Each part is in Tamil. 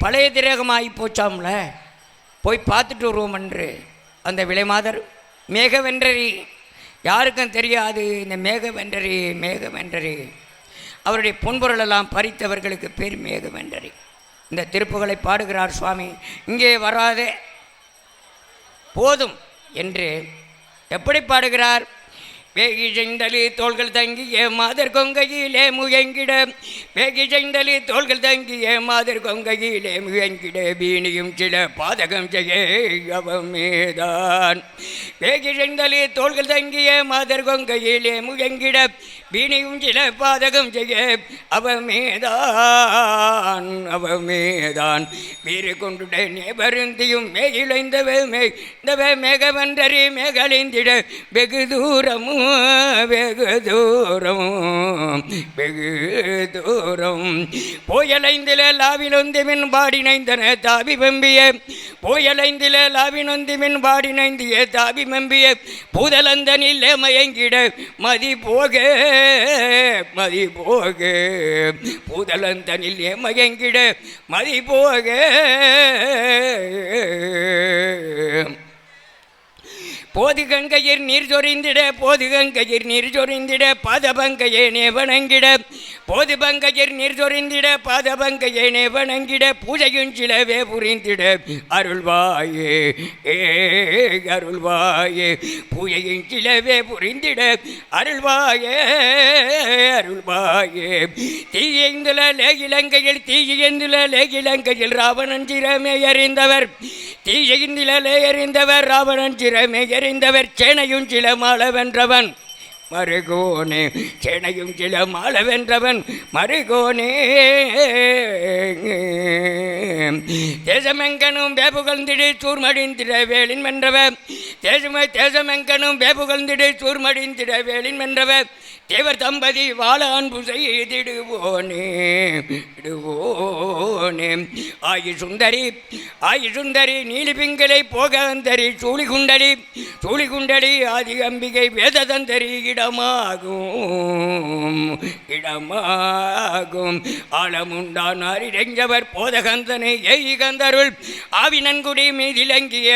பழைய திரேகமாகி போச்சாம்ல, போய் பார்த்துட்டு வருவோம் என்று அந்த விலைமாதர் மேகவென்றரி, யாருக்கும் தெரியாது இந்த மேகவென்றரி அவருடைய பொன்பொருளெல்லாம் பறித்தவர்களுக்கு பேர் மேகவென்றரி. இந்த திருப்புகளை பாடுகிறார் சுவாமி. இங்கே வராதே போதும் என்று எப்படி பாடுகிறார்? வேகி செய்தலி தோள்கள் தங்கிய மாதர் கொங்கையிலே முயங்கிட, வேகி செய்தலி தோள்கள் தங்கிய மாதர் கொங்கையிலே முயங்கிட, வீணியும் சில பாதகம் செய்ய அவமேதான். வேகி செய்தலி தோள்கள் தங்கிய மாதர் கொங்கையிலே முயங்கிட, வீணியும் சில பாதகம் செய்ய அவமேதான். வீறு கொண்டுடனே வருந்தியும் மேகிழைந்தவே மேகவன்றரி மேகழிந்திட, வெகு தூரமும் வெகு தூரம் போயலைந்தில லாவிலொந்திமின் பாடினைந்தன தாபி வெம்பிய, போயலைந்தில லாவினொந்திமின் பாடினைந்திய தாபி வெம்பிய, பூதலந்தனில் மயங்கிட மதி போக பூதலந்தனில் மயங்கிட மதி போக. போதுகங்கையர் நீர் சொரிந்திட, போதுகங்கையர் நீர் சொரிந்திட, பாதபங்கையேனே வணங்கிட, போதுபங்கையர் நீர் சொரிந்திட, பாதபங்கையேனே வணங்கிட, பூஜையும் சிலவே புரிந்திட அருள்வாயே அருள்வாயே, பூஜையும் சிலவே புரிந்திட அருள்வாயே அருள்வாயே. தீயந்துல இலங்கையில் இலங்கையில் ராவணன் சிரமே அறிந்தவர், தீயந்திலே அறிந்தவர் ராவணன் சிரமே அறிந்தவர், சேனையும் சில மாளவென்றவன் மருகோனே, சேனையும் சில மாளவென்றவன் மருகோனே. தேசமெங்கனும் வேபுகழ்ந்திடு சூர்மடிந்திட வேலின் வென்றவர், தேசமெங்கனும் வேபுகழ்ந்திடு சூர்மடிந்திட வேலின் வென்றவர், தேவர் தம்பதி வாழ அன்பு செய்திடுவோனே இடுவோனே. ஆயி சுந்தரி நீலிபிங்களை போகந்தரி சூழிகுண்டலி ஆதி அம்பிகை வேததந்தரி இடமாகும் ஆழமுண்டான் அறிஞவர் போதகந்தனை எய்கந்தருள் ஆவினன்குடி மீதிலங்கிய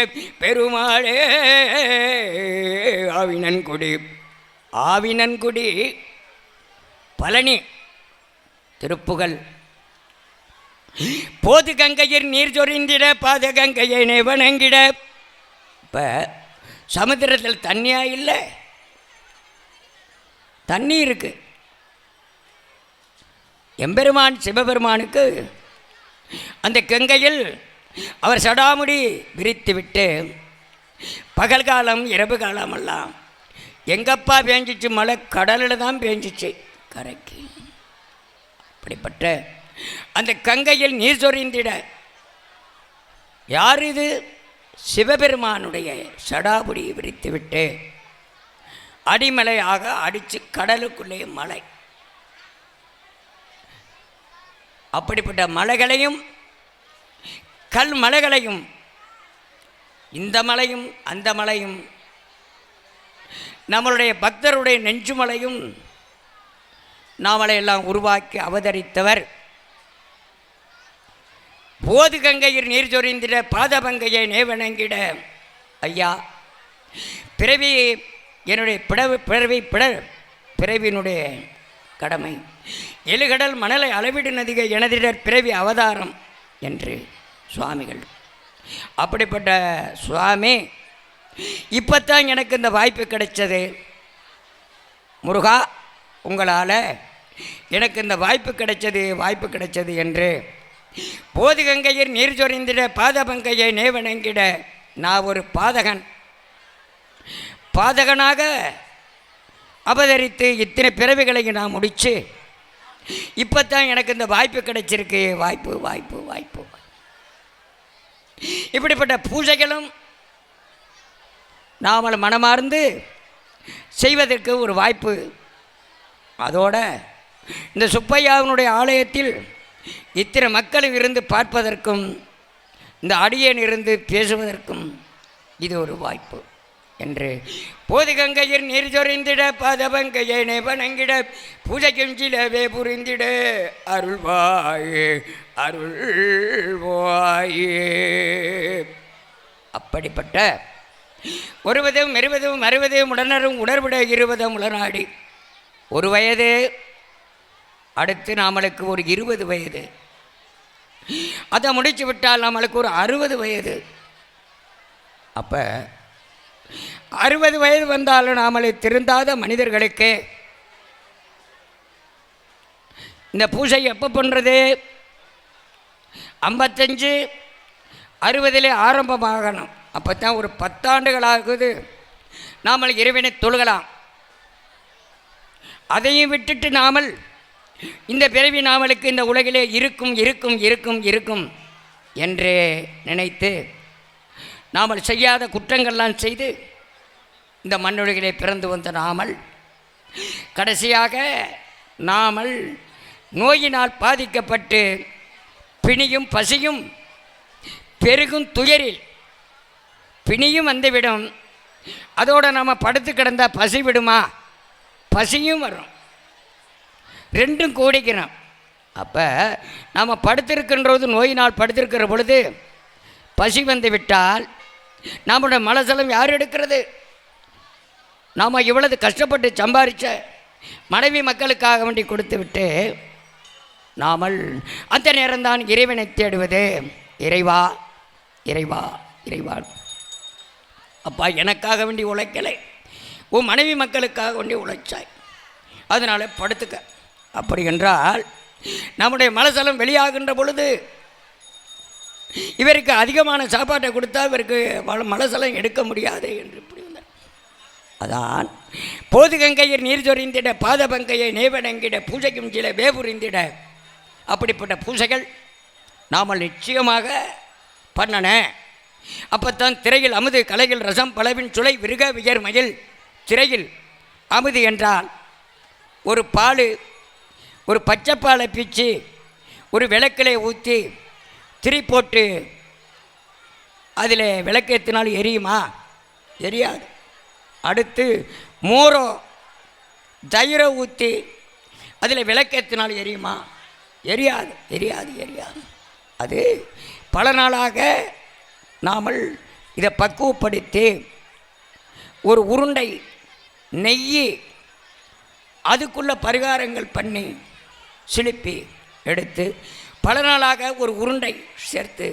பெருமாளே. ஆவினன்குடி பழனி திருப்புகழ். போது கங்கையர் நீர் சொரிந்திட, பாத கங்கையை வணங்கிட. இப்போ சமுத்திரத்தில் தண்ணியா இல்லை, தண்ணி இருக்கு. எம்பெருமான் சிவபெருமானுக்கு அந்த கங்கையில் அவர் சடாமுடி விரித்து விட்டு பகல் காலம் இரவு காலமெல்லாம் எங்கப்பா பேஞ்சிச்சு மழை? கடலில் தான் பேஞ்சிச்சு கரைக்கு. அப்படிப்பட்ட அந்த கங்கையில் நீர் சொரிந்திட யார் இது? சிவபெருமானுடைய சடாபுடி விரித்துவிட்டு அடிமலையாக அடித்து கடலுக்குள்ளே மலை. அப்படிப்பட்ட மலைகளையும் கல் மலைகளையும், இந்த மலையும் அந்த மலையும், நம்மளுடைய பக்தருடைய நெஞ்சுமலையும் நாமளையெல்லாம் உருவாக்கி அவதரித்தவர். போது கங்கையில் நீர் சொரிந்திட, பாதபங்கையை நேவணங்கிட. ஐயா, பிறவி என்னுடைய பிறவியினுடைய கடமை. எழுகடல் மணலை அளவிடு நதிகை எனதிடர் பிறவி அவதாரம் என்று சுவாமிகள். அப்படிப்பட்ட சுவாமி, இப்போத்தான் எனக்கு இந்த வாய்ப்பு கிடைச்சது. முருகா, உங்களால் எனக்கு இந்த வாய்ப்பு கிடைச்சது என்று போது கங்கையர் நீர் சொரிந்திட, பாதபங்கையை நேவணங்கிட. நான் ஒரு பாதகனாக அவதரித்து இத்தனை பிறவிகளையும் நான் முடித்து இப்போத்தான் எனக்கு இந்த வாய்ப்பு கிடைச்சிருக்கு. வாய்ப்பு. இப்படிப்பட்ட பூஜைகளும் நாமல் மனமார்ந்து செய்வதற்கு ஒரு வாய்ப்பு. அதோட இந்த சுப்பையாவினுடைய ஆலயத்தில் இத்தனை மக்களும் இருந்து பார்ப்பதற்கும், இந்த அடியேன் இருந்து பேசுவதற்கும் இது ஒரு வாய்ப்பு. என்று போது கங்கையில் நீர் சொரிந்திட பாதபங்கையனை வணங்கிட பூஜைக்கும் சிலவே புரிந்திட அருள்வாயே அருள்வாயே. அப்படிப்பட்ட ஒருவதும் மெருவதும் அறுவதும் உடனரும் உணர்விட 20 உளநாடி. ஒரு வயது, அடுத்து நாமளுக்கு ஒரு 20 வயது, அதை முடிச்சு விட்டால் நம்மளுக்கு ஒரு 60 வயது. அப்போ 60 வயது வந்தாலும் நாமளை திருந்தாத மனிதர்களுக்கு இந்த பூஜை எப்போ பண்ணுறது? 55 60 ஆரம்பமாகணும். அப்போ தான் ஒரு 10 ஆண்டுகளாகுது நாமல் இறைவனை தொழுகலாம். அதையும் விட்டுட்டு நாமல் இந்த பிறவி நாமலுக்கு இந்த உலகிலே இருக்கும் இருக்கும் இருக்கும் இருக்கும் என்று நினைத்து நாமல் செய்யாத குற்றங்கள்லாம் செய்து இந்த மண்ணுலகிலே பிறந்து வந்த நாமல் கடைசியாக நாமல் நோயினால் பாதிக்கப்பட்டு பிணியும் பசியும் பெருகும் துயரில் பிணியும் வந்துவிடும். அதோடு நம்ம படுத்து கிடந்தால் பசி விடுமா? பசியும் வரும், ரெண்டும் கூடிக்கிறோம். அப்போ நம்ம படுத்திருக்கின்றது நோயினால் படுத்திருக்கிற பொழுது பசி வந்து விட்டால் நம்முடைய மனசலம் யார் எடுக்கிறது? நாம் இவ்வளவு கஷ்டப்பட்டு சம்பாதிச்ச மனைவி மக்களுக்காக வேண்டி கொடுத்து விட்டு நாமல் அந்த நேரம்தான் இறைவனை தேடுவது. இறைவா இறைவா இறைவா, அப்பா எனக்காக வேண்டி உழைக்கலை, உன் மனைவி மக்களுக்காக வேண்டி உழைச்சாய், அதனால் படுத்துக்க. அப்படி என்றால் நம்முடைய மனசலம் வெளியாகின்ற பொழுது இவருக்கு அதிகமான சாப்பாட்டை கொடுத்தா இவருக்கு மனசலம் எடுக்க முடியாது என்று இப்படி வந்தார். அதான் போது கங்கையில் நீர் சொரிந்திட பாதபங்கையை நேவனங்கிட பூஜைக்கும் சில வேபுரிந்திட. அப்படிப்பட்ட பூஜைகள் நாம் நிச்சயமாக பண்ணன. அப்போத்தான் திரையில் அமுது கலையில் ரசம் பலவின் சுளை விருக வியர் மயில். திரையில் அமுது என்றால் ஒரு பால், ஒரு பச்சைப்பாலை பீச்சு ஒரு விளக்கிலே ஊற்றி திரி போட்டு அதில் விளக்கேற்றினாலும் எரியுமா? எரியாது. அடுத்து மோரோ தயிரை ஊற்றி அதில் விளக்கேற்றினாலும் எரியுமா? எரியாது எரியாது எரியாது. அது பல நாளாக நாமல் இதை பக்குவப்படுத்தி ஒரு உருண்டை நெய் அதுக்குள்ள பரிகாரங்கள் பண்ணி சிலுப்பி எடுத்து பல நாளாக ஒரு உருண்டை சேர்த்து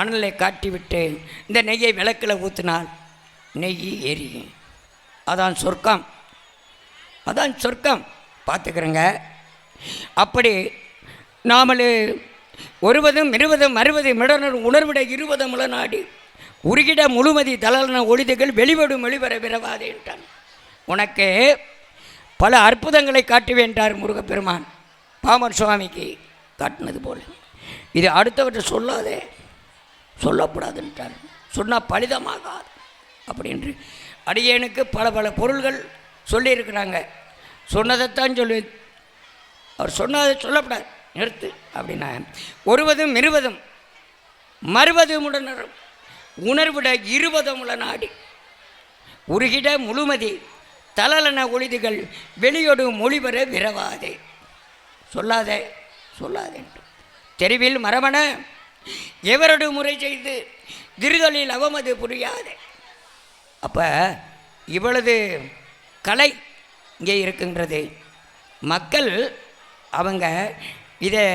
அனலை காட்டிவிட்டு இந்த நெய்யை விளக்கில் ஊற்றினால் நெய் எரியும். அதான் சொர்க்கம், அதான் சொர்க்கம். பார்த்துக்கிறேங்க. அப்படி நாமல் ஒருவதும் 20 60 மிடனர் உணர்விட 20 முளநாடி உருகிட முழுமதி தளர்ன ஒளிதுகள் வெளிவடும் வெளிவர விரவாதே என்றான். உனக்கு பல அற்புதங்களை காட்டுவேன்றார் முருகப்பெருமான் பாமர் சுவாமிக்கு காட்டினது போல். இது அடுத்தவற்றை சொல்லாதே, சொல்லக்கூடாதுன்றார். சொன்னால் பலிதமாகாது அப்படின்று அடியேனுக்கு பல பல பொருள்கள் சொல்லியிருக்கிறாங்க. சொன்னதைத்தான் சொல்லி அவர் சொன்னதை சொல்லப்படாது, நிறுத்து அப்படின்னா. ஒருவதும் 20 மறுவதும் உடனரும் உணர்விட 20 முளநாடி உருகிட முழுமதி தளலன ஒளிதுகள் வெளியொடு மொழிபெற விரவாதே. சொல்லாதே சொல்லாதே. தெருவில் மரமண எவரடு முறை செய்து திருதலில் அவமது புரியாதே. அப்போ இவ்வளவு கலை இங்கே இருக்கின்றது. மக்கள் அவங்க இதை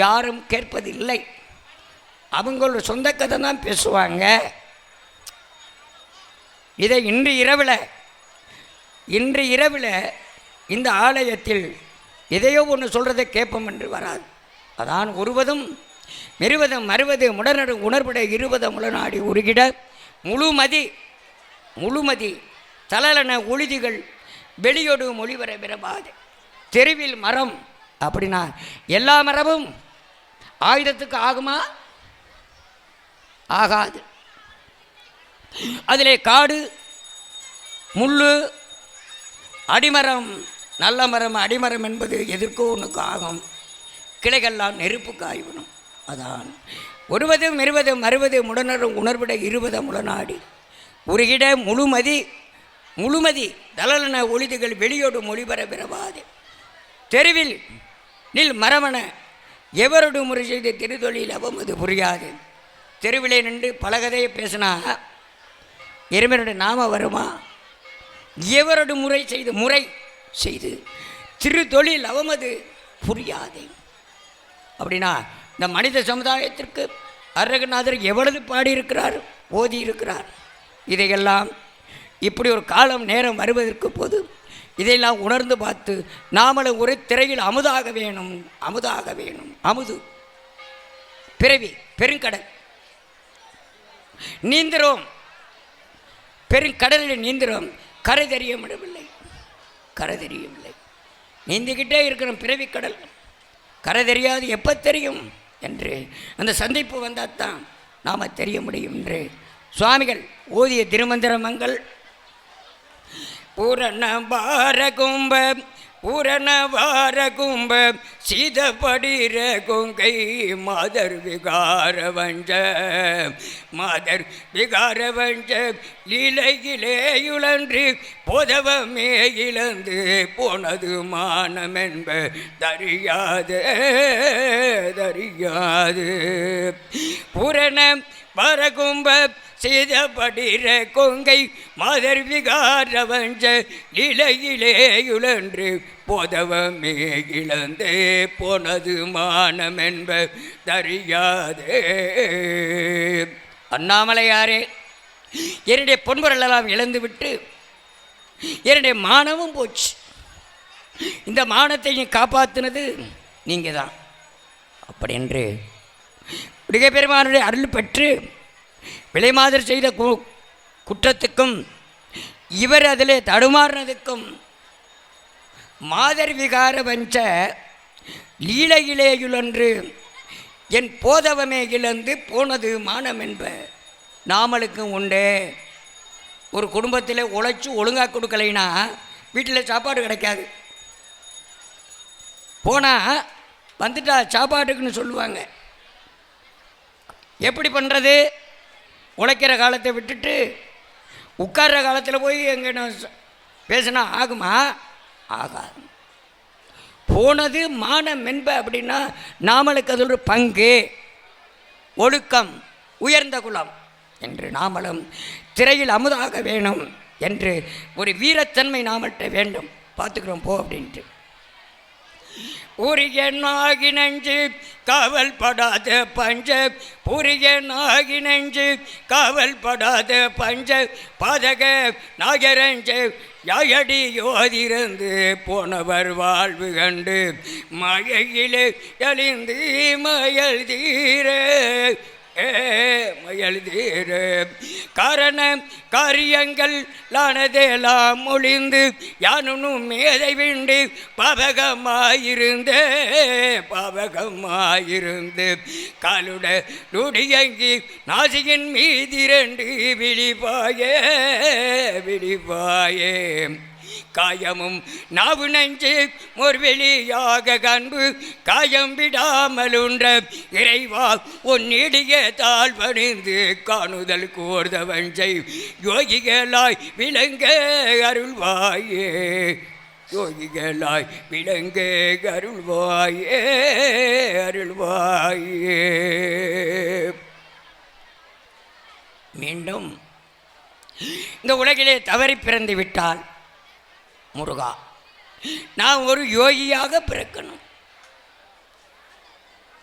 யாரும் கேட்பதில்லை. அவங்களோட சொந்த கதை தான் பேசுவாங்க. இதை இன்று இரவில் இந்த ஆலயத்தில் எதையோ ஒன்று சொல்கிறதை கேட்போம் என்று வராது. அதான் ஒருவதும் 20 60 முடனடு உணர்விட 20 முளநாடி உருகிட முழுமதி தளலன ஒளிதிகள் வெளியொடு மொழிவர விரபாது. தெருவில் மரம் அப்படின்னா எல்லா மரமும் ஆயுதத்துக்கு ஆகுமா? ஆகாது. அதிலே காடு முள்ளு அடிமரம், நல்ல மரம் அடிமரம் என்பது எதற்கோ ஒன்றுக்கு ஆகும். கிளைகள்லாம் நெருப்புக்கு ஆய்வணும். அதான் ஒருவதும் 20 60 முடனரும் உணர்விட 20 முளநாடி உருகிட முழுமதி தளலன ஒளிதுகள் வெளியோடு மொழிபெற பிறவாது. தெருவில் நில் மரமண எவரோடு முறை செய்த திருத்தொழில் அவமது புரியாது. தெருவிலே நின்று பலகதையை பேசினா இறைவனுடைய நாம வருமா? எவரோடு முறை செய்து திருத்தொழில் அவமது புரியாது. அப்படின்னா இந்த மனித சமுதாயத்திற்கு அருணகிரிநாதர் எவ்வளவு பாடியிருக்கிறார், ஓதியிருக்கிறார். இதையெல்லாம் இப்படி ஒரு காலம் நேரம் வருவதற்கு போது இதையெல்லாம் உணர்ந்து பார்த்து நாமளும் ஒரு திரையில் அமுதாக வேணும். அமுது பிறவி பெருங்கடல் நீந்துறோம், பெருங்கடலில் நீந்துறோம், கரை தெரிய முடியவில்லை. நீந்திக்கிட்டே இருக்கிறோம் பிறவிக்கடல், கரை தெரியாது எப்போ தெரியும் என்று அந்த சந்திப்பு வந்தால் தான் நாம் தெரிய முடியும் என்று சுவாமிகள் ஓதிய திருமந்திரமங்கள் பூரண வார கும்ப சீதபடிர கொங்கை மாதர் விகாரவஞ்ச லீலையிலேயுழன்று போதவமே இழந்து போனது மானமென்ப தறியாது பூரண வரகும்ப சீதபடிர கொங்கை மாதர் விகாரவஞ்ச இலையிலேயுழன்று போதவமே இழந்தே போனது மானமென்ப தறியாதே. அண்ணாமலையாரே, என்னுடைய பொன்பொருளெல்லாம் இழந்துவிட்டு என்னுடைய மானமும் போச்சு. இந்த மானத்தை நீ காப்பாற்றினது நீங்கள் தான். அப்படி என்று பெருமானுடைய அருள் பெற்று விலைமாதர் செய்த குற்றத்துக்கும் இவர் அதிலே தடுமாறினதுக்கும் மாதர் விகார வஞ்ச லீலையிலேயுழன்று என் போதவமே இழந்து போனது மானம் என்ப நாமளுக்கும் உண்டு. ஒரு குடும்பத்தில் உழைச்சி ஒழுங்காக கொடுக்கலைன்னா வீட்டில் சாப்பாடு கிடைக்காது. போனால் வந்துட்டா சாப்பாட்டுக்குன்னு சொல்லுவாங்க. எப்படி பண்ணுறது? உழைக்கிற காலத்தை விட்டுட்டு உட்கார்ற காலத்தில் போய் எங்கே பேசினா ஆகுமா? ஆகாது. போனது மானம் என்ப அப்படின்னா நாமளுக்கு அது ஒரு பங்கு, ஒழுக்கம், உயர்ந்த குலம் என்று நாமளும் திரையில் அமுதாக வேணும் என்று ஒரு வீரத்தன்மை நாமள்கிட்ட வேண்டும். பார்த்துக்கிறோம் போ அப்படின்ட்டு. உரியனாகி நெஞ்சு காவல் படாத பஞ்ச புரியனாகி நெஞ்சு காவல் படாத பஞ்ச பாதக நாகரஞ்ச யாயடி யோதிருந்து போனவர் வாழ்வு கண்டு மழையிலே எழிந்து மயல் தீர காரண காரியங்கள் லானதெல்லாம் ஒளிந்து யானும் மேதை விண்டு பாவகமாயிருந்து காலுட நுடியங்கி நாசியின் மீதிரண்டு விழிப்பாயே காயமும் நாவு நெஞ்சு மொர்வெளியாக கண்பு காயம் விடாமலுன்ற இறைவா உன்னிடிய தாழ் பணிந்து காணுதல் கோர்தவஞ்சை யோகிகளாய் விளங்க அருள்வாயே அருள்வாயே. மீண்டும் இந்த உலகிலே தவறி பிறந்து விட்டால் முருகா, நான் ஒரு யோகியாக பிறக்கணும்.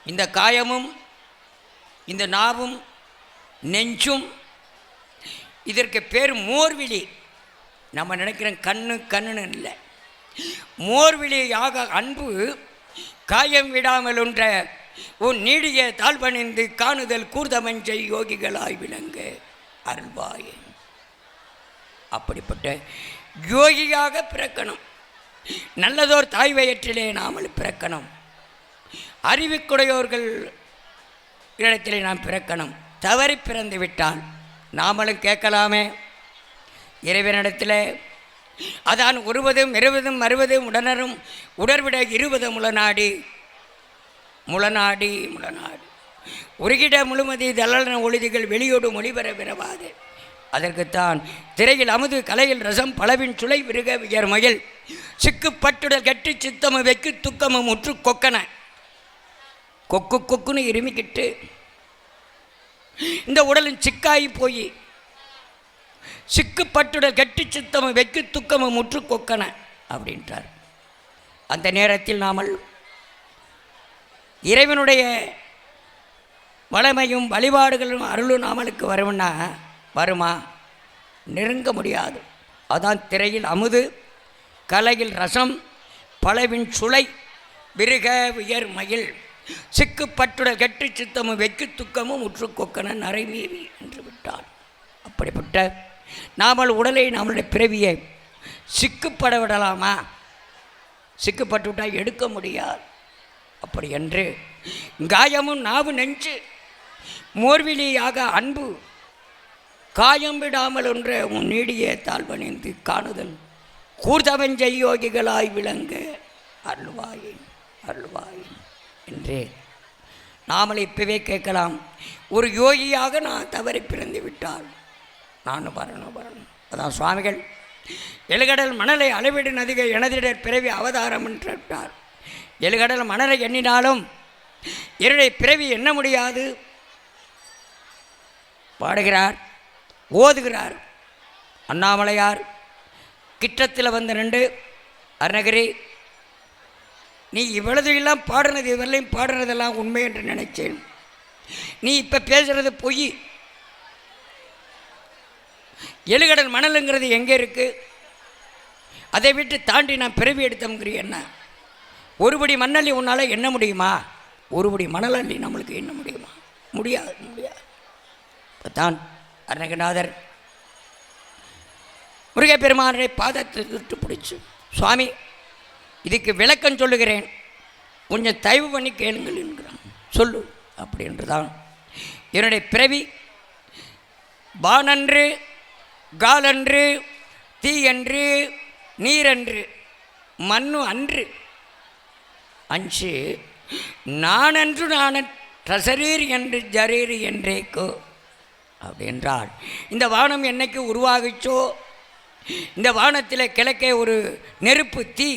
இந்த காயமும் இந்த நாவும் நெஞ்சும் இதற்கு பேர் மோர்விழி. நம்ம நினைக்கிறோம் கண்ணுன்னு இல்லை, மோர்விழியாக அன்பு காயம் விடாமல் ஒன்ற உன் நீடிய தாழ்வணிந்து காணுதல் கூர்தமஞ்சை யோகிகளாய் விளங்க அருள்வாயே. அப்படிப்பட்ட யோகியாக பிறக்கணும். நல்லதோர் தாய் வயிற்றிலே நாமல் பிறக்கணும். அறிவுக்குடையோர்கள் இடத்திலே நாம் பிறக்கணும். தவறி பிறந்து விட்டால் நாமளும் கேட்கலாமே இறைவனிடத்தில். அதான் 10 20 60 உடனரும் உடர்விட 20 முளநாடி உருகிட முழுமதி தளன ஒளிதிகள் வெளியோடு மொழிபெற பிறவாது. அதற்குத்தான் திரையில் அமுது கலையில் ரசம் பலவின் சுளை விருக வியர் மயில் சிக்கு பட்டுடல் கெட்டு சித்தமு வைக்கு துக்கமு முற்று கொக்கன கொக்கு கொக்குன்னு இருமிக்கிட்டு இந்த உடலின் சிக்காயி போய் சிக்கு பட்டுடல் கெட்டு சித்தமு வைக்கு துக்கமு முற்று கொக்கன அப்படின்றார். அந்த நேரத்தில் நாமல் இறைவனுடைய வளமையும் வழிபாடுகளும் அருளும் நாமலுக்கு வரும்னா வருமா? நெருங்க முடியாது. அதான் திரையில் அமுது கலையில் ரசம் பலவின் சுளை விருக வியர் மயில் சிக்கு பட்டுடல் கெட்டு சித்தமும் வெக்கு துக்கமும் முற்று கொக்கன நரைமீறி என்று விட்டார். அப்படிப்பட்ட நாமல் உடலை நம்மளுடைய பிறவியை சிக்குப்பட விடலாமா? சிக்குப்பட்டு விட்டால் எடுக்க முடியாது. அப்படி என்று காயமும் நாவு நெஞ்சு மோர்விலியாக அன்பு காயம் விடாமல் ஒன்ற உன் நீடிய தாழ்வணிந்து காணுதல் கூர்தவஞ்செய் யோகிகளாய் விளங்க அருள்வாயின் அருள்வாயின் என்றே நாமளை இப்பவே கேட்கலாம். ஒரு யோகியாக நான் தவறி பிறந்து விட்டால் நானும் வரணும். அதான் சுவாமிகள் எழுகடல் மணலை அளவிடு நதிகை எனதிடர் பிறவி அவதாரம் என்றார். எழுகடல் மணலை எண்ணினாலும் என்னுடைய பிறவி எண்ண முடியாது. பாடுகிறார், ஓதுகிறார். அண்ணாமலையார் கிட்டத்தில் வந்து நின்று அருணகிரி, நீ இவ்வளவு எல்லாம் பாடுனது இவரையும் பாடுனதெல்லாம் உண்மை என்று நினைச்சேன். நீ இப்போ பேசுகிறது பொய். எழுகடல் மணலுங்கிறது எங்கே இருக்குது? அதை விட்டு தாண்டி நான் பிறவி எடுத்தோங்கிறிய என்ன? ஒருபடி மண்ணள்ளி உன்னால் எண்ண முடியுமா? ஒருபடி மணலள்ளி நம்மளுக்கு எண்ண முடியுமா? முடியாது. இப்போ தான் அருணகிரிநாதர் முருகப்பெருமானுடைய பாதத்தை விட்டு பிடிச்சு, சுவாமி இதுக்கு விளக்கம் சொல்லுகிறேன், கொஞ்சம் தயவு பண்ணி கேளுங்கள் என்கிறான். சொல்லு அப்படின்று தான் என்னுடைய பிறவி வானன்று காலன்று தீயன்று நீரன்று மண்ணு அன்று அஞ்சு நானன்று நான ரசரீர் என்று ஜரீர் என்றேக்கோ அப்படின்றால், இந்த வானம் என்னைக்கு உருவாகிச்சோ, இந்த வானத்தில் கிழக்கே ஒரு நெருப்பு தீ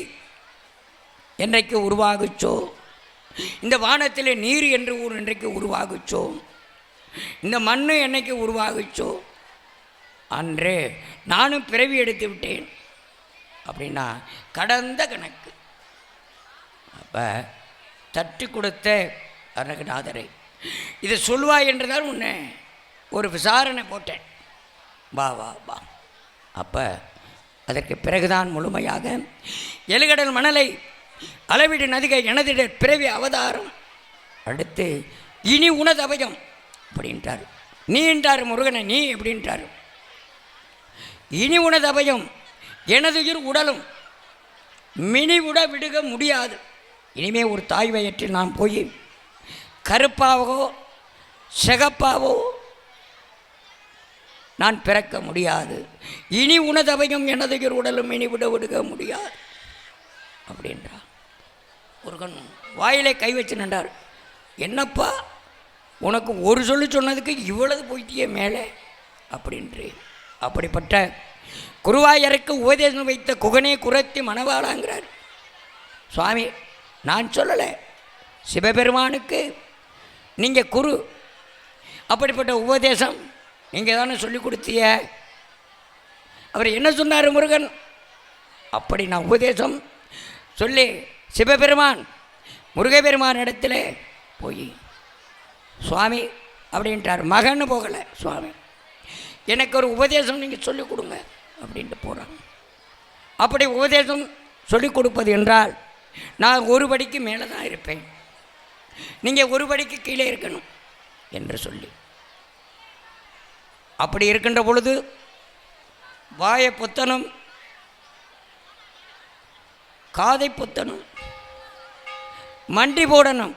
என்றைக்கு உருவாகுச்சோ, இந்த வானத்தில் நீர் என்று ஊர் என்றைக்கு உருவாகுச்சோ, இந்த மண் என்னைக்கு உருவாகுச்சோ அன்று நானும் பிறவி எடுத்து விட்டேன் அப்படின்னா கடந்த கணக்கு. அப்போ தட்டி கொடுத்த அருணகிரிநாதரை இதை சொல்வாய் என்றுதான் உன்னை ஒரு விசாரணை போட்டேன். வா. அப்போ அதற்கு பிறகுதான் முழுமையாக எழுகடல் மணலை அளவிடு நதிகை எனதிட பிறவி அவதாரம். அடுத்து இனி உனது அபயம் அப்படின்ட்டார். நீ என்றார் முருகனை, நீ எப்படின்ட்டார். இனி உனது அபயம் எனதுயிர் உடலும் மினிவுட விடுக முடியாது. இனிமே ஒரு தாய் வயிற்றில் நான் போய் கருப்பாவோ சிகப்பாவோ நான் பிறக்க முடியாது. இனி உனது அபயம் எனதுயிர் உடலும் இனி விடுக முடியாது அப்படின்றார். முருகன் வாயிலே கை வச்சு நின்றார். என்னப்பா உனக்கு ஒரு சொல்லி சொன்னதுக்கு இவ்வளவு போயிட்டியே மேலே அப்படின்று. அப்படிப்பட்ட குருவாயருக்கு உபதேசம் வைத்த குகனே குரத்தி மணவாளாங்கிறார் சுவாமி. நான் சொல்லலை, சிவபெருமானுக்கு நீங்கள் குரு. அப்படிப்பட்ட உபதேசம் நீங்கள் தானே சொல்லி கொடுத்திய. அவர் என்ன சொன்னார் முருகன்? அப்படி நான் உபதேசம் சொல்லி சிவபெருமான் முருகப்பெருமான் இடத்துல போய் சுவாமி அப்படின்ட்டார். மகன்னு போகலை சுவாமி, எனக்கு ஒரு உபதேசம் நீங்கள் சொல்லிக் கொடுங்க அப்படின்ட்டு போகிறாங்க. அப்படி உபதேசம் சொல்லிக் கொடுப்பது என்றால் நான் ஒரு படிக்கு மேலே தான் இருப்பேன், நீங்கள் ஒரு படிக்கு கீழே இருக்கணும் என்று சொல்லி, அப்படி இருக்கின்ற பொழுது வாயை பொத்தனும் காதை பொத்தனும் மண்டி போடணும்.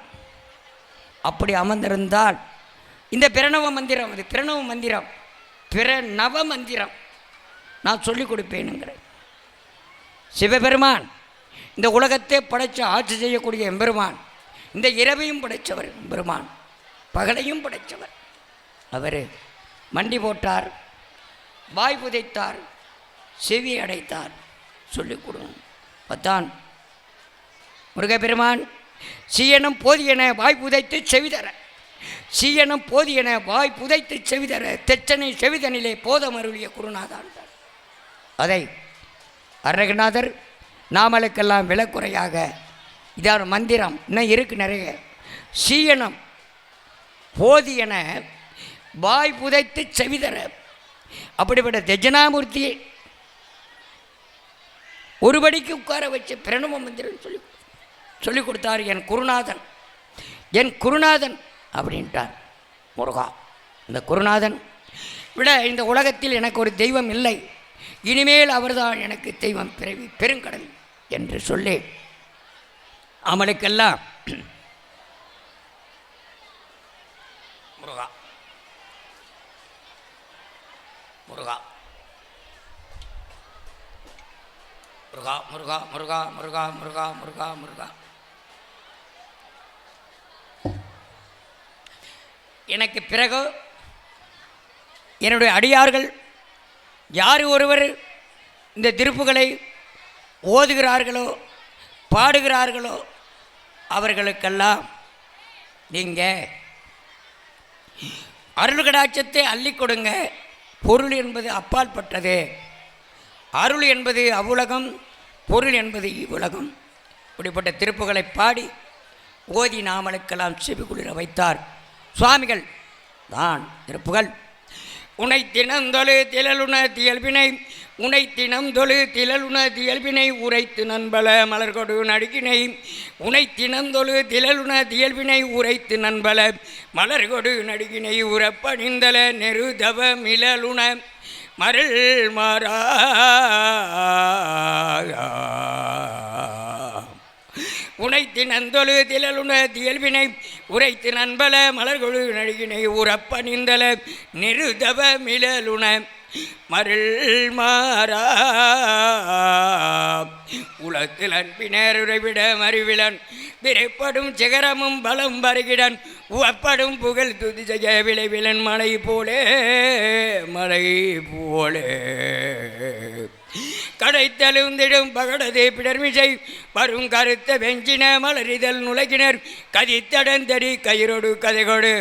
அப்படி அமர்ந்திருந்தால் இந்த பிரணவ மந்திரம், அது பிரணவ மந்திரம், பிரணவ மந்திரம் நான் சொல்லிக் கொடுப்பேனுங்கிறேன். சிவபெருமான் இந்த உலகத்தை படைத்து ஆட்சி செய்யக்கூடிய எம்பெருமான், இந்த இரவையும் படைத்தவர் எம்பெருமான், பகலையும் படைத்தவர். அவர் மண்டி போட்டார், வாய் புதைத்தார், செவி அடைத்தார். சொல்லிக் கொடுங்க. பத்தான் முருகப்பெருமான் சீயனம் போதியன வாய் புதைத்து செவிதர, சீயனம் போதியன வாய் புதைத்து செவிதர, தெச்சனை செவிதனிலே போதம் அருளிய குருநாதான். அதை அருணகிரிநாதர் நாமளுக்கெல்லாம் விலக்குறையாக இதான மந்திரம் இன்னும் இருக்கு நிறைய. சீயனம் போதியன வாய் புதைத்து செவிதர, அப்படிப்பட்ட தட்சிணாமூர்த்தி ஒருபடிக்கு உட்கார வச்சு பிரணவ மந்திரம் சொல்லி கொடுத்தார். என் குருநாதன், என் குருநாதன் அப்படின்ட்டார் முருகா. இந்த குருநாதன் விட இந்த உலகத்தில் எனக்கு ஒரு தெய்வம் இல்லை, இனிமேல் அவர்தான் எனக்கு தெய்வம், பிறவி பெருங்கடல் என்று சொல்லி அவளுக்கெல்லாம் முருகா முருகா முருகா முருகா முருகா முருகா முருகா முருகா முருகா. எனக்கு பிறகு என்னுடைய அடியார்கள் யார் ஒருவர் இந்த திருப்புகளை ஓதுகிறார்களோ பாடுகிறார்களோ அவர்களுக்கெல்லாம் நீங்கள் அருள் கடாட்சத்தை அள்ளி கொடுங்க. பொருள் என்பது அப்பால் பட்டது. அருள் என்பது அவ்வுலகம், பொருள் என்பது இவ்வுலகம். இப்படிப்பட்ட திருப்புகளை பாடி ஓதி நாமளுக்கெல்லாம் செவி குளிர வைத்தார் சுவாமிகள் தான். திருப்புகள் உனை தினந்தொழு திலலுண தியல்பினை, உனை தினந்தொழு திலலுண தியல்பினை உரைத்து நண்பல மலர்கொடு நடுகினை, உனை தினந்தொழு திலலுண தியல்பினை உரைத்து நண்பல மலர்கொடு நடுகினை உறப்பணிந்தல நெருதவ மிலலுண மருள் மாறா. உனைத்து நந்தொழு திலலுண தியல்வினை உரைத்து நண்பல மலர்கொழு நடுகினை உறப்பணிந்தல நிருதவ மிலலுண மருள் மாறா. உலத்தில் அன்பினர் உறைவிட மறிவிலன் விரைப்படும் சிகரமும் பலம் வருகிடன் உவப்படும் புகழ் துதி செய்ய விளைவிலன் மலை போலே மலை போலே. கடைத்தெழுந்திடும் பகடதே பிடர்மிசை வரும் கருத்த வெஞ்சின மலரிதழ் நுழைகினர் கதித்தடந்தடி கயிறொடு கதைகொடு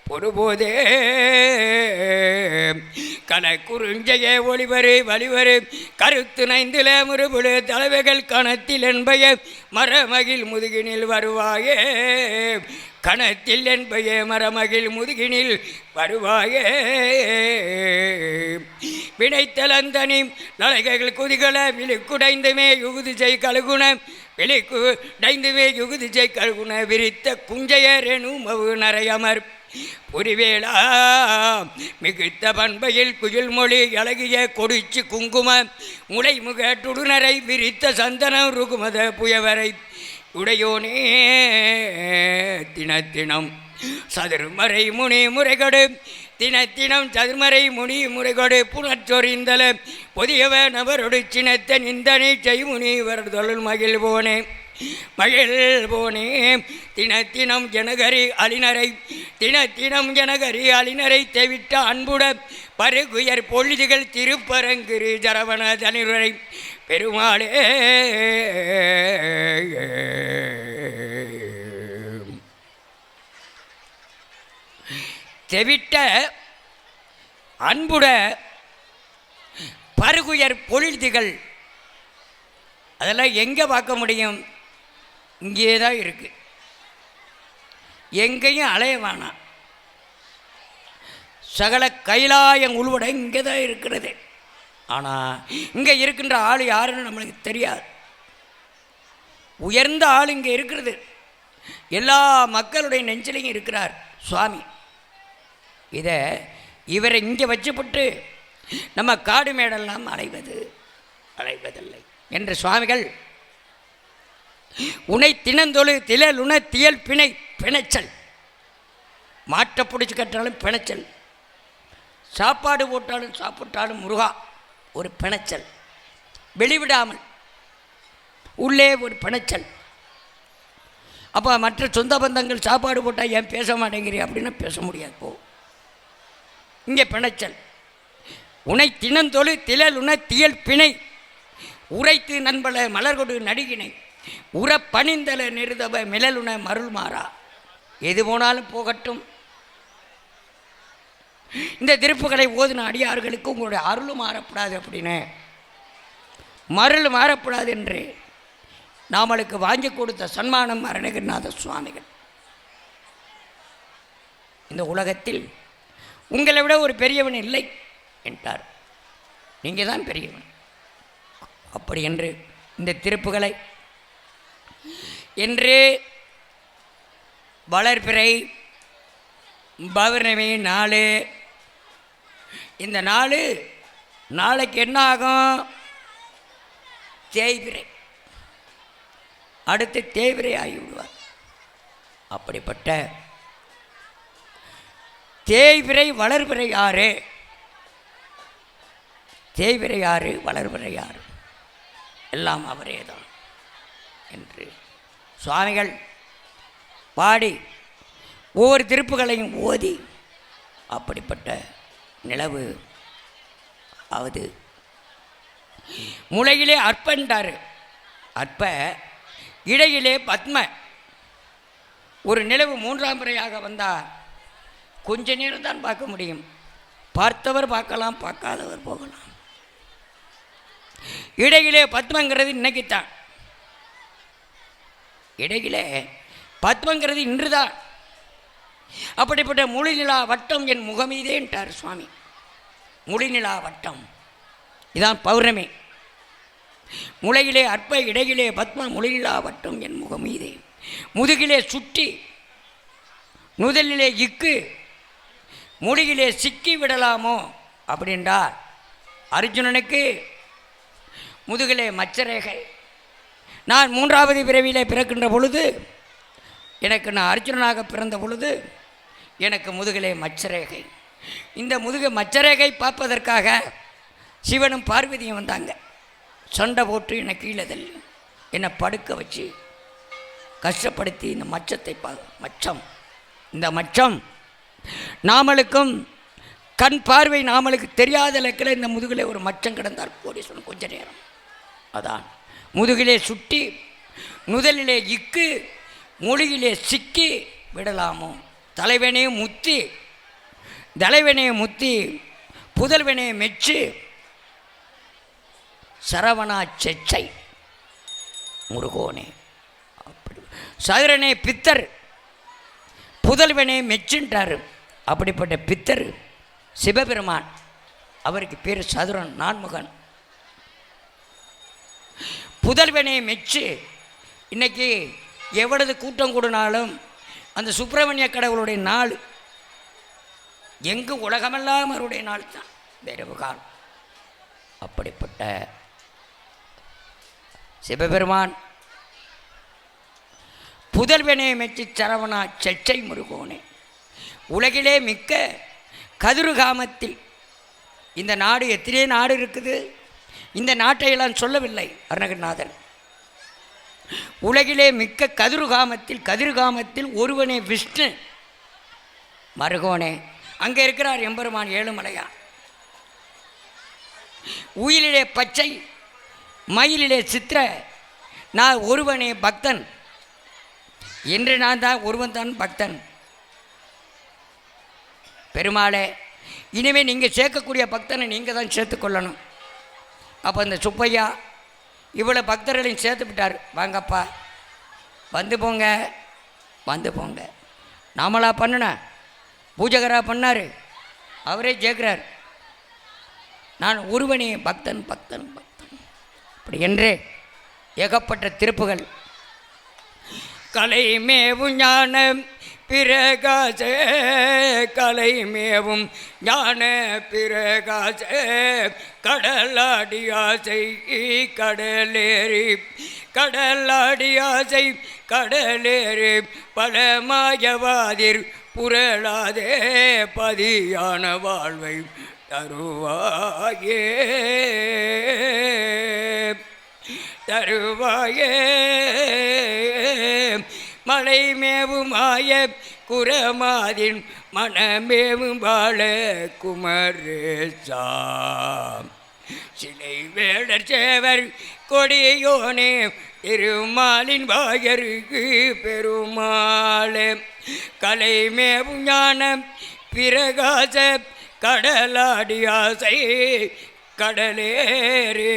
பொறுபோதே கணக்குறுஞ்செய ஒளிவரு வழிவரு கருத்து நைந்தில முறுபுடு தலைவைகள் கணத்தில் என்பய மரமகிழ் முதுகினில் வருவாயே, கணத்தில் என்பய மரமகிழ் முதுகினில் வருவாயே. வினைத்தலந்தனி நலைகள் குதிகள விழிக்குடைந்துமே யுகுதி செய் கழுகுண, விழிக்குடைந்துமே யுகுதி செய் கழுகுண விரித்த குஞ்சையரெனு மவு நரையமர் புரிவேளா. மிகுத்த பண்பையில் குயில் மொழி அழகிய கொடிச்சு குங்கும முளைமுக டுடுநரை விரித்த சந்தனம் ருகுமத புயவரை உடையோனே. தினத்தினம் சதுர்மறை முனி முறைகொடு, தினத்தினம் சதுர்மறை முனி முறைகொடு புனச்சொறிந்தல புதியவ நபரொடு சினத்த நிந்தனை செய்முனி வரதொழில் மகிழ் போனே மகிழ் போனே. தினத்தினம் ஜனகரி அலினரை, தினத்தினம் ஜனகரி அலினரை தெவிட்ட அன்புட பருகுயர் பொழுதுகள் திருப்பரங்கிரு ஜரவண தனிரை பெருமாளே. தெவிட்ட அன்புட பருகுயர் பொழுதுகள் அதெல்லாம் எங்கே பார்க்க முடியும்? இங்கே தான் இருக்குது, எங்கேயும் அலைய வேணாம். சகல கைலாயம் உள்பட இங்கே தான் இருக்கிறது. ஆனால் இங்கே இருக்கின்ற ஆள் யாருன்னு நம்மளுக்கு தெரியாது. உயர்ந்த ஆள் இங்கே இருக்கிறது, எல்லா மக்களுடைய நெஞ்சிலையும் இருக்கிறார் சுவாமி. இதை இவரை இங்கே வச்சுப்பட்டு நம்ம காடு மேடெல்லாம் அலைவதில்லை என்று சுவாமிகள் உனை தினந்தொழு திலல் உண தியல் பிணை பிணைச்சல், மாட்டை பிடிச்சி கட்டாலும் பிணைச்சல், சாப்பாடு போட்டாலும் சாப்பிட்டாலும் முருகா ஒரு பிணைச்சல், வெளிவிடாமல் உள்ளே ஒரு பிணைச்சல். அப்போ மற்ற சொந்த பந்தங்கள் சாப்பாடு போட்டால் ஏன் பேச மாட்டேங்கிறீ அப்படின்னா பேச முடியாது. போ இங்கே பிணைச்சல். உனை தினந்தொழு திழல் உண தியல் பிணை உரைத்து நண்பல மலர்கொடு நடிகினை உறப்பணிந்தல நிறுதவ மிளலுண மருள் மாறா. எது போனாலும் போகட்டும், இந்த திருப்புகளை ஓதுன அடியார்களுக்கு உங்களுடைய அருளும் மாறப்படாது அப்படின்னு, மருள் மாறப்படாது என்று நாமளுக்கு வாங்கி கொடுத்த சன்மானம் அருணகிரிநாத சுவாமிகள். இந்த உலகத்தில் உங்களை விட ஒரு பெரியவன் இல்லை என்றார். நீங்கள் தான் பெரியவன். அப்படி என்று இந்த திருப்புகளை என்று வளர்பிறை பௌர்ணமி நாள், இந்த நாளைக்கு என்ன ஆகும்? தேய்பிறை. அடுத்து தேய்பிறை ஆகிவிடுவார். அப்படிப்பட்ட தேய்பிறை வளர்பிறை யாரு? தேய்பிறை யாரு, வளர்பிறை யாரு? எல்லாம் அவரே தான் என்று சுவாமிகள் பாடி ஒவ்வொரு திருப்புகளையும் ஓதி அப்படிப்பட்ட நிலவு அவது முளையிலே அற்பன்றார். அற்ப இடையிலே பத்ம. ஒரு நிலவு மூன்றாம் பிறையாக வந்தால் கொஞ்ச நேரம் தான் பார்க்க முடியும். பார்த்தவர் பார்க்கலாம், பார்க்காதவர் போகலாம். இடையிலே பத்மங்கிறது இன்னைக்குத்தான். இடையிலே பத்மங்கிறது இன்றுதான். அப்படிப்பட்ட முழிநிலா வட்டம் என் முகமீதே என்றார் சுவாமி. முழிநிலா வட்டம் இதான் பௌர்ணமி. முளையிலே அற்ப இடையிலே பத்ம முழிநிலா வட்டம் என் முகமீதே. முதுகிலே சுட்டி நுதலிலே இக்கு முடியிலே சிக்கி விடலாமோ அப்படின்றார். அர்ஜுனனுக்கு முதுகிலே மச்சரேகை. நான் மூன்றாவது பிறவியிலே பிறக்கின்ற பொழுது, நான் அர்ஜுனனாக பிறந்த பொழுது எனக்கு முதுகிலே மச்சரேகை. இந்த மச்சரேகை பார்ப்பதற்காக சிவனும் பார்வதியும் வந்தாங்க. சண்டை போட்டு என்னை கீழே தள்ளி என்னை படுக்க வச்சு கஷ்டப்படுத்தி இந்த மச்சம் நாமளுக்கும் கண் பார்வை நாமளுக்கு தெரியாத இலக்கில் இந்த முதுகிலே ஒரு மச்சம் கிடந்தார் கோடீஸ்வரன். கொஞ்ச நேரம் அதான் முதுகிலே சுட்டி நுதலிலே இக்கு மொழியிலே சிக்கி விடலாமோ. தலைவனே முத்தி புதல்வனே மெச்சு சரவணா செச்சை முருகோனே. அப்படி சதுரனே பித்தர் புதல்வனே மெச்சுன்றார். அப்படிப்பட்ட பித்தர் சிவபெருமான். அவருக்கு பேர் சதுரன், நான்முகன். புதல்வனே மெச்சு. இன்னைக்கு எவ்வளவு கூட்டம் கூடினாலும் அந்த சுப்பிரமணிய கடவுளுடைய நாள் எங்கும் உலகமெல்லாம் அவருடைய நாள் தான், வேறு காலம். அப்படிப்பட்ட சிவபெருமான் புதல்வனே மெச்சி சரவணா செச்சை முருகோனே. உலகிலே மிக்க கதிர்காமத்தில் இந்த நாடு எத்தனை நாடு இருக்குது, இந்த நாட்டையெல்லாம் சொல்லவில்லை அருணகிரிநாதன். உலகிலே மிக்க கதிர்காமத்தில் ஒருவனே விஷ்ணு மருகோனே. அங்கே இருக்கிறார் எம்பெருமான் ஏழுமலையா. உயிரிலே பச்சை மயிலிலே சித்திர. நான் ஒருவனே பக்தன் என்று நான் தான் ஒருவன் தான் பக்தன். பெருமாளே, இனிமேல் நீங்கள் சேர்க்கக்கூடிய பக்தனை நீங்கள் தான் சேர்த்துக்கொள்ளணும். அப்போ இந்த சுப்பையா இவ்வளோ பக்தர்களையும் சேர்த்து விட்டார். வாங்கப்பா, வந்து போங்க. நாமளா பண்ணுன, பூஜகராக பண்ணார், அவரே ஜெயிக்கிறார். நான் ஒருவனே பக்தன். அப்படி என்று ஏகப்பட்ட திருப்புகள். கலைமேவும் ஞான பிரகாச கலைமேவும் ஞான பிரகாச கடலாடியாசை கடலேறி பலமாயவாதிர் புரளாதே பதியான வாழ்வை தருவாயே மலை மேவுமாய குரமாதின் மனமேவும் பால குமரேசா சிலை வேடர் சேவர் கொடியோனே திருமாலின் வாயருக்கு பெருமாளே கலைமேவும் ஞான பிரகாச கடலாடி ஆசை கடலேறு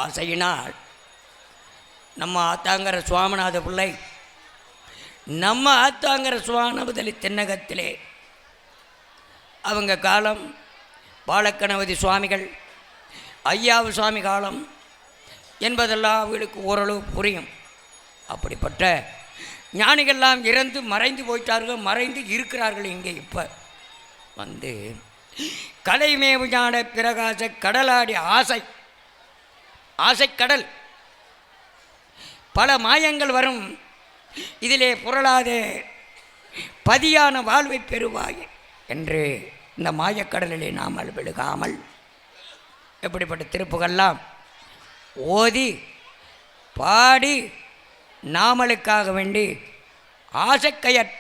ஆசையினால் நம்ம ஆத்தாங்கர சுவாமிநாத பிள்ளை நம்ம ஆத்தாங்கர சுவாமிநாதலி தென்னகத்திலே அவங்க காலம் பாலக்கணபதி சுவாமிகள் ஐயாவு சுவாமி காலம் என்பதெல்லாம் அவர்களுக்கு ஓரளவு புரியும். அப்படிப்பட்ட ஞானிகள்லாம் இறந்து மறைந்து போயிட்டார்கள், மறைந்து இருக்கிறார்கள். இங்கே இப்போ வந்து கலைமேவு ஞான பிரகாச கடலாடி ஆசை ஆசைக்கடல் பல மாயங்கள் வரும், இதிலே புரளாதே பதியான வாழ்வை பெறுவாய் என்று இந்த மாயக்கடலிலே நாமல் விழுகாமல் எப்படிப்பட்ட திருப்புகள்லாம் ஓதி பாடி நாமலுக்காக வேண்டி ஆசைக்கயர்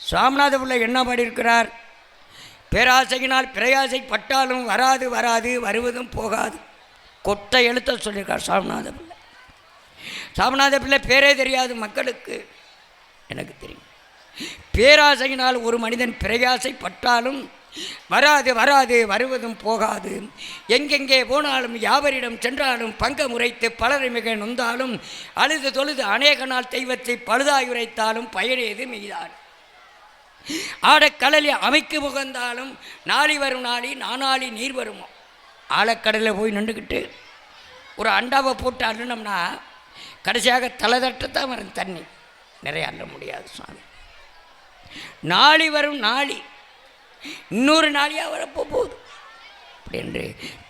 சுவாமிநாத பிள்ளை என்ன பாடியிருக்கிறார்? பேராசையினால் பிரயாசை பட்டாலும் வராது வராது வருவதும் போகாது கொட்டை எழுத்த சொல்லியிருக்கார் சுவாமிநாத பிள்ளை. சுவாமிநாத பிள்ளை பேரே தெரியாது மக்களுக்கு, எனக்கு தெரியும். பேராசையினால் ஒரு மனிதன் பிரயாசை பட்டாலும் வராது வராது வருவதும் போகாது, எங்கெங்கே போனாலும் யாவரிடம் சென்றாலும் பங்க முறைத்து பலரை மிக நொந்தாலும் அழுது தொழுது அநேக நாள் தெய்வத்தை பழுதாயுரைத்தாலும் பயனேது மீதான் ஆடக்கடலில் அமைக்கு முகந்தாலும் நாளி வரும் நாளி நானாளி நீர் வருமோ. ஆழக்கடலில் போய் நின்றுக்கிட்டு ஒரு அண்டாவை போட்டு அள்ளினோம்னா கடைசியாக தலைதட்டத்தான் வரும் தண்ணி, நிறைய அள்ள முடியாது சுவாமி. நாளி வரும் நாளி இன்னொரு நாளியாக வரப்போ போகுது அப்படி என்று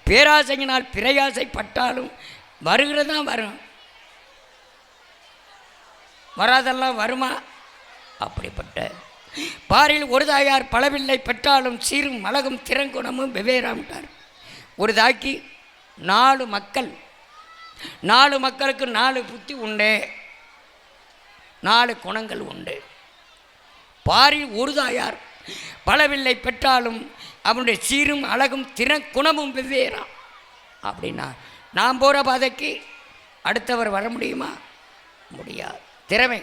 பேராசையினால் பிரயாசை பட்டாலும் வருகிறதான் வரும், வராதெல்லாம் வருமா? அப்படிப்பட்ட பாரில் ஒரு தாயார் பலவில்லை பெற்றாலும் சீரும் மலகும் திறங்குணமும் வெவ்வேறாமிட்டார். ஒரு தாய்க்கு 4 மக்கள், 4 மக்களுக்கு 4 புத்தி உண்டு, 4 குணங்கள் உண்டு. பாரில் ஒரு தாயார் பலவில்லை பெற்றாலும் அவனுடைய சீரும் அழகும் குணமும் வெவ்வேறாம். அப்படின்னா நாம் போகிற பாதைக்கு அடுத்தவர் வர முடியுமா? முடியாது. திறமை,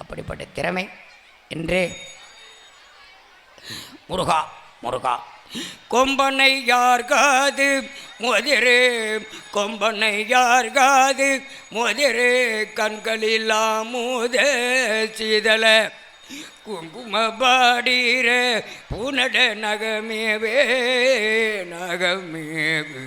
அப்படிப்பட்ட திறமை என்றே முருகா முருகா கொம்பனை யார்காது மோதிரு, கொம்பனை யார்காது மோதிரு, கண்களில்லாம் மூத சீதல குங்கும பாடீர புனட நகமேவே நகமேவே,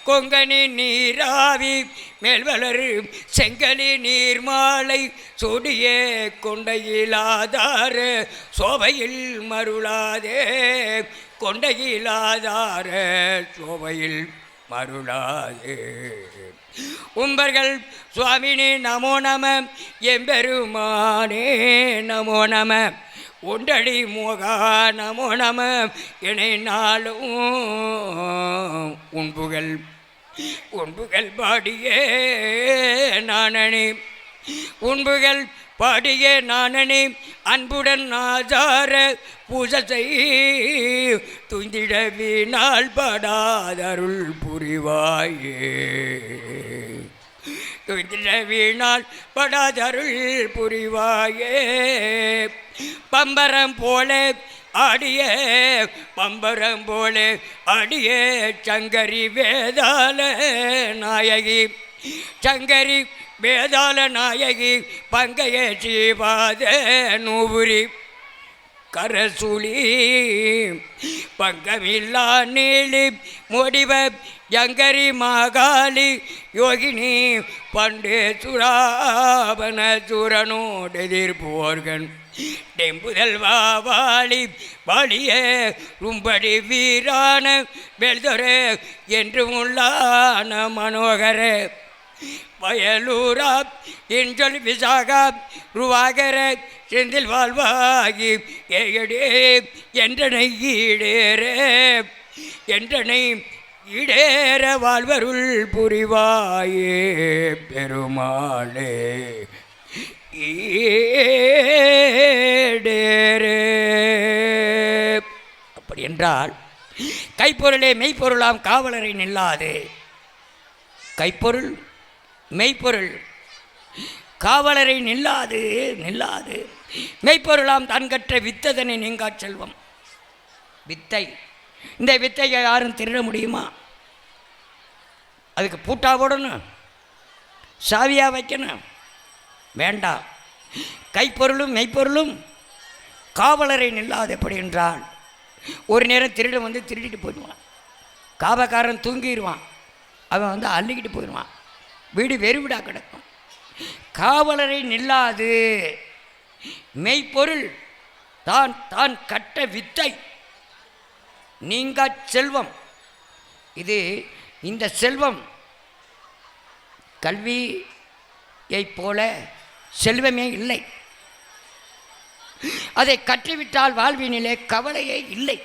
கொங்கனி நீராவி மேல்வளரு செங்கலி நீர்மாலை சொடியே கொண்டையிலாதார சோபையில் மருளாதே, கொண்டையிலாதார சோபையில் மருளாதே. உம்பர்கள் சுவாமினி நமோ நம, எம்பெருமானே நமோ நம, ஒன்றடி மோகா நமோ நம, இணை நாளும் உண்புகள் பாடியே நானனி, உண்புகள் பாடியே நானனி, அன்புடன் ஆசார பூசை துந்திடவினால் படாதருள் புரிவாயே, துந்திடவினால் படாதருள் புரிவாயே. பம்பரம் போல ஆடிய பம்பரம் போல ஆடிய சங்கரி வேதாள நாயகி, சங்கரி வேதாள நாயகி பங்கைய சீவாத நூபுரி கரசூலி பங்கமில்லா நீளி முடிவ ஜங்கரி மாகாளி யோகினி பண்டே சுராபன சுரனோடெதிர்போர்கன் டெம்புதல் வாவாளி வாழிய ரும்படி வீரான வெல்தொரு என்று உள்ளான மனோகர வயலூரா எஞ்சொல் விசாகா ருவாகர செந்தில் வாழ்வாகி ஏடே என்றனை ஈடேற என்றனை ஈடேற வாழ்வருள் புரிவாயே பெருமாளே அப்படி என்றால் கைப்பொருளே மெய்ப்பொருளாம் காவலரை நில்லாது. கைப்பொருள் மெய்ப்பொருள் காவலரை நில்லாது நில்லாது மெய்ப்பொருளாம் தான் கற்ற வித்ததனை நீங்கா செல்வம். வித்தை, இந்த வித்தையை யாரும் திருட முடியுமா? அதுக்கு பூட்டா போடணும், சாவியாக வைக்கணும், வேண்டாம். கைப்பொருளும் மெய்ப்பொருளும் காவலரை நில்லாது. எப்படி என்றால் ஒரு நேரம் திருட வந்து திருடிட்டு போயிடுவான், காவக்காரன் தூங்கிடுவான், அவன் வந்து அள்ளிக்கிட்டு போயிடுவான், வீடு வெறுவிடா கிடக்கும். காவலரை நில்லாது மெய்ப்பொருள் தான் தான் கட்ட வித்தை நீங்கா செல்வம். இது இந்த செல்வம் கல்வியை போல செல்வமே இல்லை. அதை கற்றுவிட்டால் வாழ்வினிலே கவலையே இல்லை.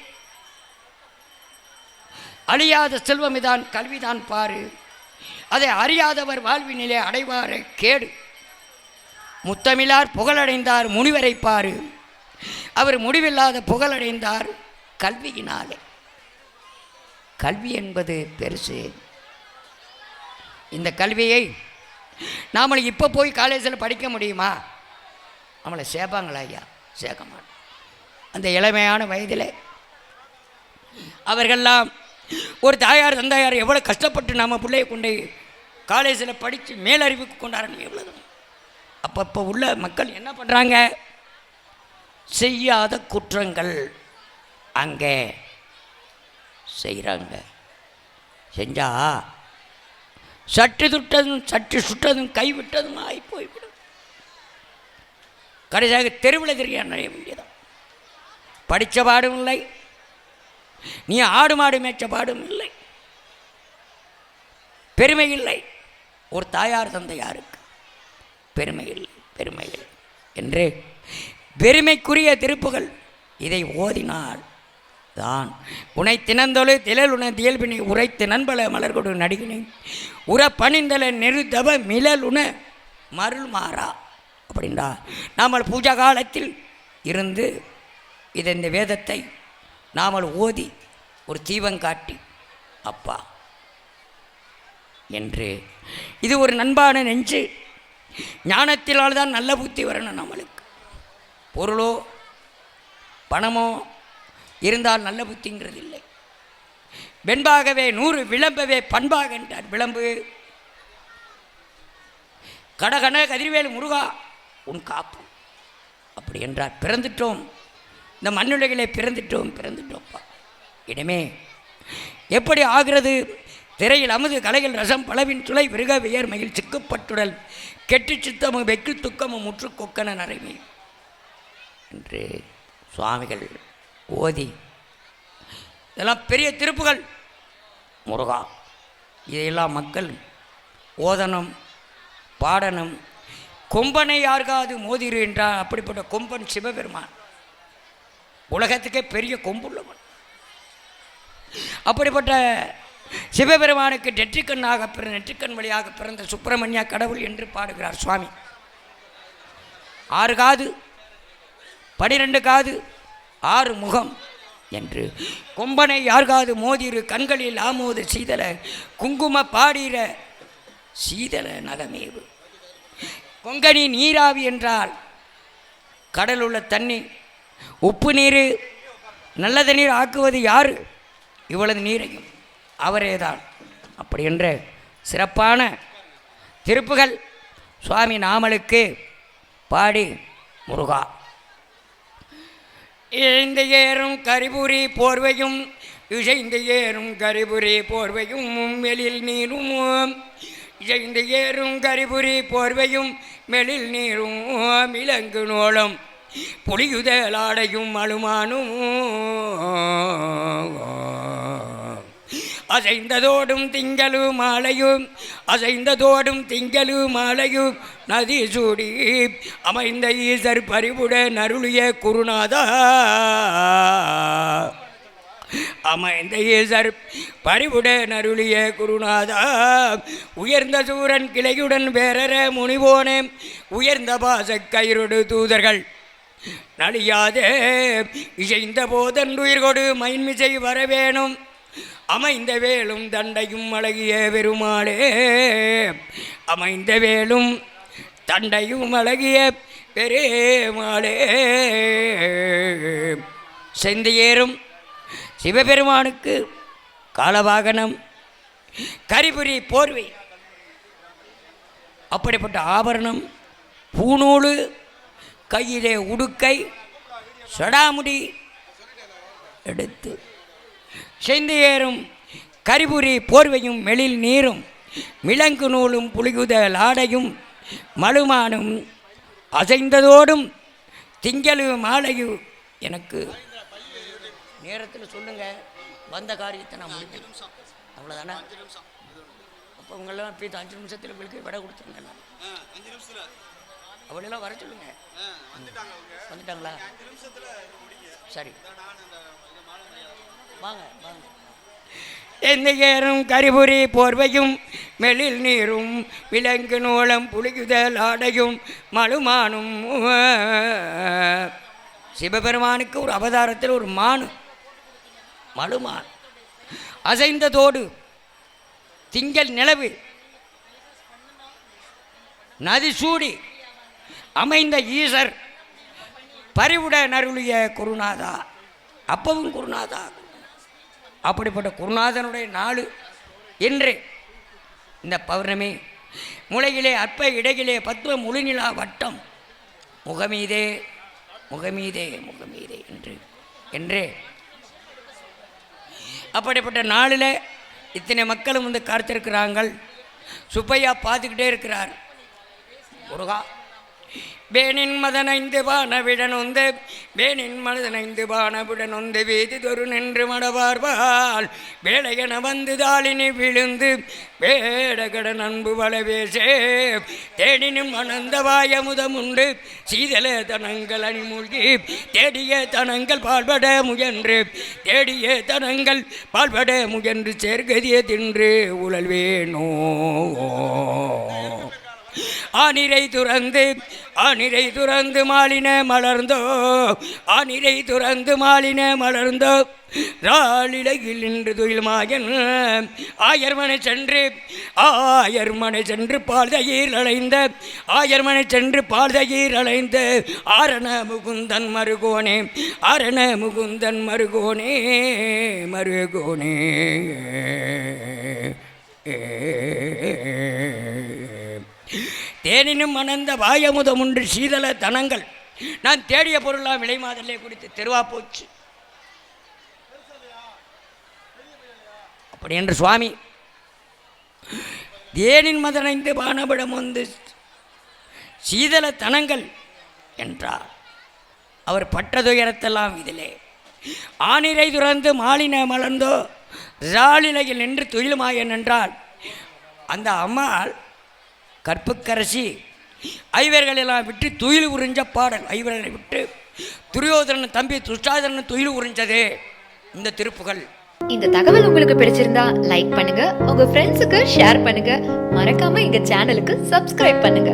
அழியாத செல்வம் இதான் கல்விதான் பாரு, அதை அறியாதவர் வாழ்வினிலே அடைவார கேடு. முத்தமிழார் புகழடைந்தார் முனிவரை பாரு, அவர் முடிவில்லாத புகழடைந்தார் கல்வியினாலே. கல்வி என்பது பெருசு. இந்த கல்வியை நாமளை இப்போ போய் காலேஜில் படிக்க முடியுமா? நம்மளை சேர்ப்பாங்களா? ஐயா, சேர்க்க மாட்டோம். அந்த இளமையான வயதில் அவர்கள்லாம் ஒரு தாயார் தந்தையார் எவ்வளோ கஷ்டப்பட்டு நம்ம பிள்ளையை கொண்டு காலேஜில் படித்து மேலறிவுக்கு கொண்டாடணும். எவ்வளோ அப்போ உள்ள மக்கள் என்ன பண்ணுறாங்க? செய்யாத குற்றங்கள் அங்கே செய்கிறாங்க. செஞ்சால் சற்று துட்டதும் சற்று சுட்டதும் கைவிட்டதும் ஆகி போய்விடும். கடைசியாக தெருவில் தெரிய நடைய வேண்டியதான். படித்த பாடும் இல்லை, நீ ஆடு மாடு மேய்ச்ச பாடும் இல்லை, பெருமை இல்லை. ஒரு தாயார் தந்தையாருக்கு பெருமை இல்லை, பெருமை இல்லை என்று பெருமைக்குரிய திருப்புகள் இதை ஓதினால் தான் உனை தினந்தொழு திழல் உண தியல்பினை உரைத்து நண்பல மலர்கொடு நடிகினை உற பணிந்தல நெருதவ மிளல் உண மருள் மாறா. அப்படின்றா நாமல் பூஜா காலத்தில் இருந்து இதை இந்த வேதத்தை நாமல் ஓதி ஒரு தீபங்காட்டி அப்பா என்று இது ஒரு நண்பான நெஞ்சு. ஞானத்தினால் தான் நல்ல புத்தி வரணும். நம்மளுக்கு பொருளோ பணமோ இருந்தால் நல்ல புத்திங்கிறது இல்லை. வெண்பாகவே 100 விளம்பவே பண்பாக என்றார். விளம்பு கடகன கதிர்வேல் முருகா உன் காப்பு அப்படி என்றார். பிறந்துட்டோம், இந்த மண்ணுலகிலே பிறந்துட்டோம்ப்பா. இடமே எப்படி ஆகிறது? திரையில் அமுது கலைகள் ரசம் பலவின் துளை விருக வியர் மகிழ் சிக்குப்பட்டுடல் கெட்டு சித்தமும் வெக்கு துக்கமும் முற்று கொக்கன நரைமை என்று சுவாமிகள் ஓதி இதெல்லாம் பெரிய திருப்புகள். முருகா இதையெல்லாம் மக்கள் ஓதனம் பாடனம். கொம்பனை யாருக்காவது மோதிரு என்றால் அப்படிப்பட்ட கொம்பன் சிவபெருமான், உலகத்துக்கே பெரிய கொம்புள்ளவன். அப்படிப்பட்ட சிவபெருமானுக்கு நெற்றிக்கண் வழியாக பிறந்த சுப்பிரமணியா கடவுள் என்று பாடுகிறார் சுவாமி. 6 காது 12 காது 6 முகம் என்று கொம்பனை யார்காது மோதிரு கண்களில் ஆமோது சீதல குங்கும பாடிற சீதல நகமேவு. கொங்கணி நீராவி என்றால் கடல் உள்ள தண்ணி, உப்பு நீர் நல்ல தண்ணீர் ஆக்குவது யார்? இவ்வளவு நீரையும் அவரேதான். அப்படி என்ற சிறப்பான திருப்புகள் சுவாமி நாமலுக்கு பாடி முருகா இழைந்து ஏறும் கரிபுரி போர்வையும் இழைந்து ஏறும் கரிபுரி போர்வையும் மெலில் நீரும் இழைந்து ஏறும் கரிபுரி போர்வையும் மெலில் நீரும் இலங்கு நோளம் புலியுதலாடையும் அழுமானும் அசைந்ததோடும் திங்களு மாலையும் அசைந்ததோடும் திங்களு மாலையும் நதி சூடி அமைந்த ஈசர் பரிவுட நருளிய குருநாதா அமைந்த ஈசர் பறிவுடன் அருளிய குருநாதா உயர்ந்த சூரன் கிளையுடன் வேறற முனிவோனே உயர்ந்த பாச கயிறொடு தூதர்கள் நலியாதே இசைந்த போதன்றுயிர் கொடு மைன்மிசை வரவேணும் அமைந்த வேலும் தண்டையும் அழகிய பெருமாளே அமைந்த வேலும் தண்டையும் அழகிய பெருமாளே செந்தியேறும் சிவபெருமானுக்கு காலவாகனம் கரிபுரி போர்வை அப்படிப்பட்ட ஆபரணம் பூநூலு கையிலே உடுக்கை சடாமுடி எடுத்து செந்தியேறும் கரிபுரி போர்வையும் மெழில் நீரும் மிளங்கு நூலும் புலிகுதல் ஆடையும் மழுமானும் அசைந்ததோடும் திங்களு மாலையு எனக்கு நேரத்தில் சொல்லுங்க வந்த காரியத்தை நான் முடிக்கணும் அவ்வளோதானே அப்போ உங்களெல்லாம் இப்போ 5 நிமிஷத்தில் உங்களுக்கு விட கொடுத்துருங்க அவளெல்லாம் வர சொல்லுங்க வந்துட்டாங்களா சரி வாங்க வாங்க எந்தேறும் கரிபுரி போர்வையும் மெழில் நீரும் விலங்கு நூலம் புலிகுதல் ஆடையும் மழுமானும் சிவபெருமானுக்கு ஒரு அவதாரத்தில் ஒரு மானு மழுமான் அசைந்ததோடு திங்கள் நிலவு நதி சூடி அமைந்த ஈசர் பறிவுடன் அருளிய குருநாதா அப்பவும் குருநாதா அப்படிப்பட்ட குருநாதனுடைய நாள் என்று இந்த பௌர்ணமி முளையிலே அற்ப இடையிலே பத்ம முழுநிலா வட்டம் முகமீதே முகமீதே முகமீதே என்று அப்படிப்பட்ட நாளில் இத்தனை மக்களும் வந்து காத்திருக்கிறார்கள். சுப்பையா பார்த்துக்கிட்டே இருக்கிறார். முருகா வேணின் மதனைந்து பானவிடனொந்து வேணின் மதனைந்து பானவிடனொந்து வீதிதொரு நின்று மடவார்வால் வேலையென வந்து தாளினி விழுந்து வேடகட நண்பு வளவேசே தேடினும் அனந்த வாயமுதமுண்டு சீதல தனங்கள் அணிமூழ்கி தேடிய தனங்கள் பால்பட முயன்று தேடிய தனங்கள் பால்பட முயன்று சேர்கதிய தின்று உழல் வேணோ ஆனிரை துறந்து மாலின மலர்ந்தோ ஆனிரை துறந்து மாலின மலர்ந்தோ ராளிலையில் நின்று துயில்மாயன் ஆயர்மனை சென்று பால்தயிர் அலைந்த ஆயர்மனை சென்று பால்தயிர் அலைந்த ஆரண முகுந்தன் மருகோனே ஆரண முகுந்தன் மருகோனே மருகோனே தேனினும் அனந்த வாயமுதமுன்று சீதள தனங்கள் நான் தேடிய பொருளாம் விலை மாதலே குடித்து தெருவா போச்சு. அப்படி என்று சுவாமி தேனின் மதனைந்து பானபடம் வந்து சீதள தனங்கள் என்றார். அவர் பட்டதுயரத்தெல்லாம் இதிலே ஆனிரை துறந்து மாலின மலர்ந்தோ ராளிலையில் நின்று துயிலுமாயன் என்றால் அந்த அம்மாள் கற்புக்கரசி ஐவர்களெல்லாம் விட்டு துயில் உறிஞ்ச பாடல். ஐவர்களை விட்டு துரியோதனன் தம்பி துஷ்டாதனன் துயில் உறிஞ்சதே இந்த திருப்புகள். இந்த தகவல் உங்களுக்கு பிடிச்சிருந்தா லைக் பண்ணுங்க, உங்க ஃப்ரெண்ட்ஸுக்கு ஷேர் பண்ணுங்க, மறக்காம எங்க சேனலுக்கு சப்ஸ்கிரைப் பண்ணுங்க.